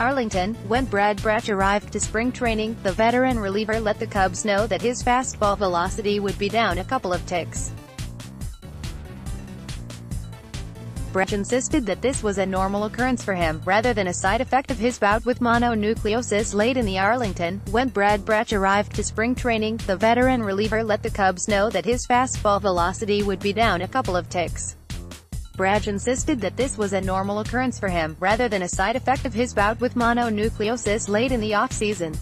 Arlington, when Brad Brach arrived to spring training, the veteran reliever let the Cubs know that his fastball velocity would be down a couple of ticks. Brach insisted that this was a normal occurrence for him, rather than a side effect of his bout with mononucleosis late in the Arlington. When Brad Brach arrived to spring training, the veteran reliever let the Cubs know that his fastball velocity would be down a couple of ticks. Brach insisted that this was a normal occurrence for him, rather than a side effect of his bout with mononucleosis late in the offseason.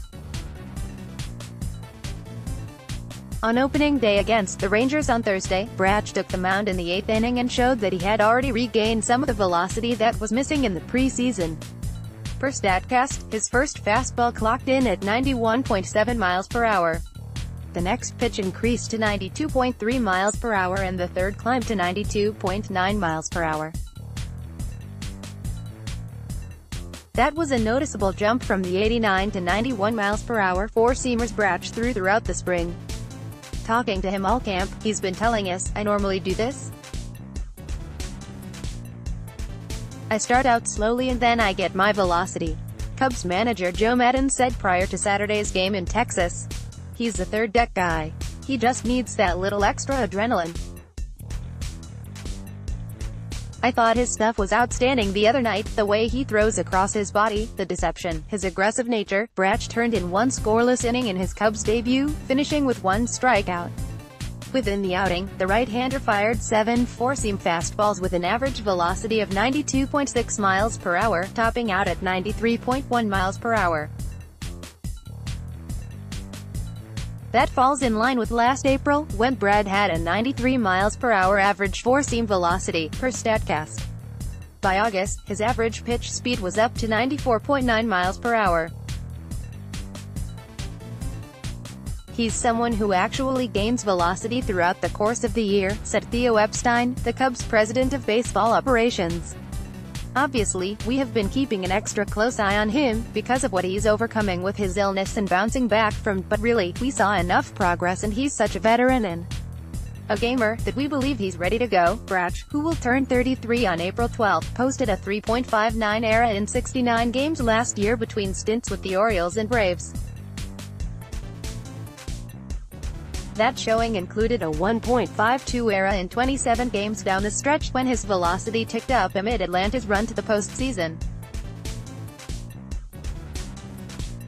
On opening day against the Rangers on Thursday, Brach took the mound in the 8th inning and showed that he had already regained some of the velocity that was missing in the preseason. Per StatCast, his first fastball clocked in at 91.7 miles per hour. The next pitch increased to 92.3 miles per hour and the third climbed to 92.9 miles per hour. That was a noticeable jump from the 89 to 91 miles per hour four-seamers Brach threw throughout the spring. Talking to him all camp, he's been telling us, "I normally do this. I start out slowly and then I get my velocity." Cubs manager Joe Maddon said prior to Saturday's game in Texas. "He's a third-deck guy. He just needs that little extra adrenaline. I thought his stuff was outstanding the other night, the way he throws across his body, the deception, his aggressive nature." Brach turned in one scoreless inning in his Cubs debut, finishing with one strikeout. Within the outing, the right-hander fired 7 four-seam fastballs with an average velocity of 92.6 miles per hour, topping out at 93.1 miles per hour. That falls in line with last April, when Brad had a 93 miles per hour average four-seam velocity, per StatCast. By August, his average pitch speed was up to 94.9 miles per hour. "He's someone who actually gains velocity throughout the course of the year," said Theo Epstein, the Cubs' president of baseball operations. "Obviously, we have been keeping an extra close eye on him, because of what he's overcoming with his illness and bouncing back from, but really, we saw enough progress and he's such a veteran and a gamer, that we believe he's ready to go." Brach, who will turn 33 on April 12, posted a 3.59 ERA in 69 games last year between stints with the Orioles and Braves. That showing included a 1.52 ERA in 27 games down the stretch, when his velocity ticked up amid Atlanta's run to the postseason.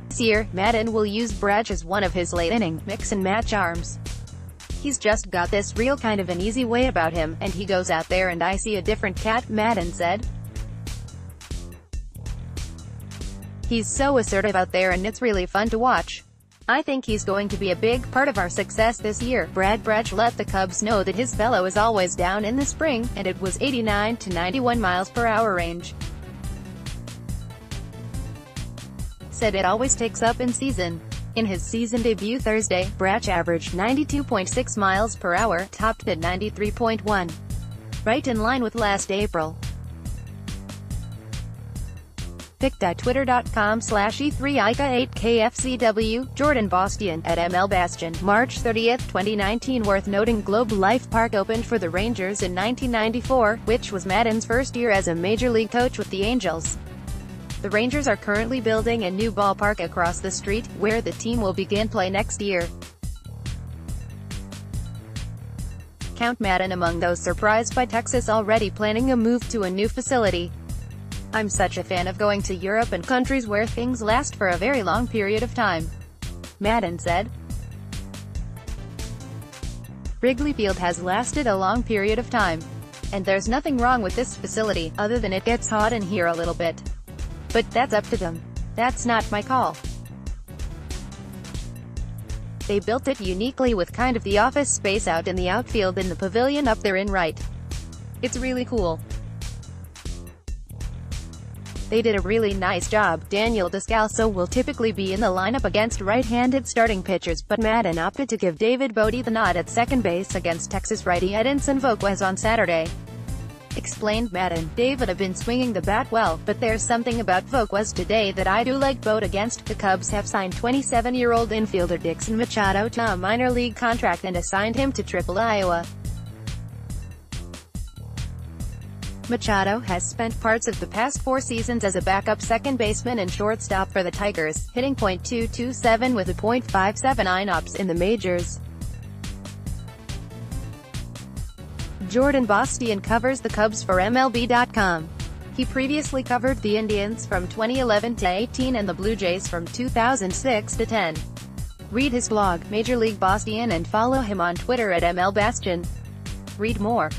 This year, Maddon will use Brach as one of his late-inning, mix-and-match arms. "He's just got this real kind of an easy way about him, and he goes out there and I see a different cat," Maddon said. "He's so assertive out there and it's really fun to watch. I think he's going to be a big part of our success this year." Brad Brach let the Cubs know that his velo is always down in the spring, and it was 89 to 91 miles per hour range. Said it always takes up in season. In his season debut Thursday, Brach averaged 92.6 miles per hour, topped at 93.1. Right in line with last April. Pic.twitter.com/E3ICA8KFCW, Jordan Bastian, at ML Bastion, March 30, 2019. Worth noting, Globe Life Park opened for the Rangers in 1994, which was Maddon's first year as a Major League coach with the Angels. The Rangers are currently building a new ballpark across the street, where the team will begin play next year. Count Maddon among those surprised by Texas already planning a move to a new facility. "I'm such a fan of going to Europe and countries where things last for a very long period of time," Maddon said. "Wrigley Field has lasted a long period of time. And there's nothing wrong with this facility, other than it gets hot in here a little bit. But that's up to them. That's not my call. They built it uniquely with kind of the office space out in the outfield in the pavilion up there in right. It's really cool. They did a really nice job." Daniel Descalso will typically be in the lineup against right-handed starting pitchers, but Maddon opted to give David Bote the nod at second base against Texas righty Edinson Volquez on Saturday. Explained Maddon, "David have been swinging the bat well, but there's something about Volquez today that I do like." Bote against. The Cubs have signed 27-year-old infielder Dixon Machado to a minor league contract and assigned him to Triple Iowa. Machado has spent parts of the past 4 seasons as a backup second baseman and shortstop for the Tigers, hitting .227 with a .579 ops in the majors. Jordan Bastian covers the Cubs for MLB.com. He previously covered the Indians from 2011 to 18 and the Blue Jays from 2006 to 10. Read his blog, Major League Bastian, and follow him on Twitter at MLBastian. Read more.